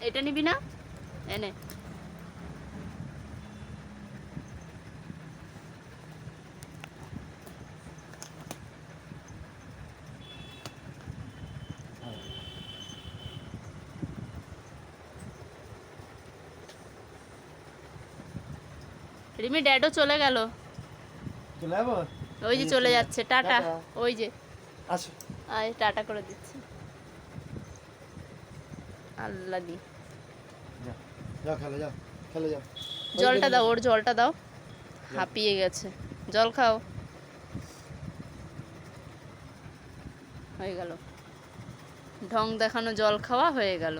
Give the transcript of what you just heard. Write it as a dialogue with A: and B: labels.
A: এটা নিবি না? এনে রিমি ড্যাডও চলে গেল।
B: চলে যাবো?
A: ওই যে চলে যাচ্ছে, টাটা। ওই যে
B: আসো।
A: আয় টাটা করে দিচ্ছি। আল্লাহ দি
B: যাও যাও, খেলে যাও, খেলে যাও।
A: জলটা দাও, ওর জলটা দাও, হাঁপিয়ে গেছে। জল খাও। হয়ে গেল, ঢং দেখানো জল খাওয়া হয়ে গেল।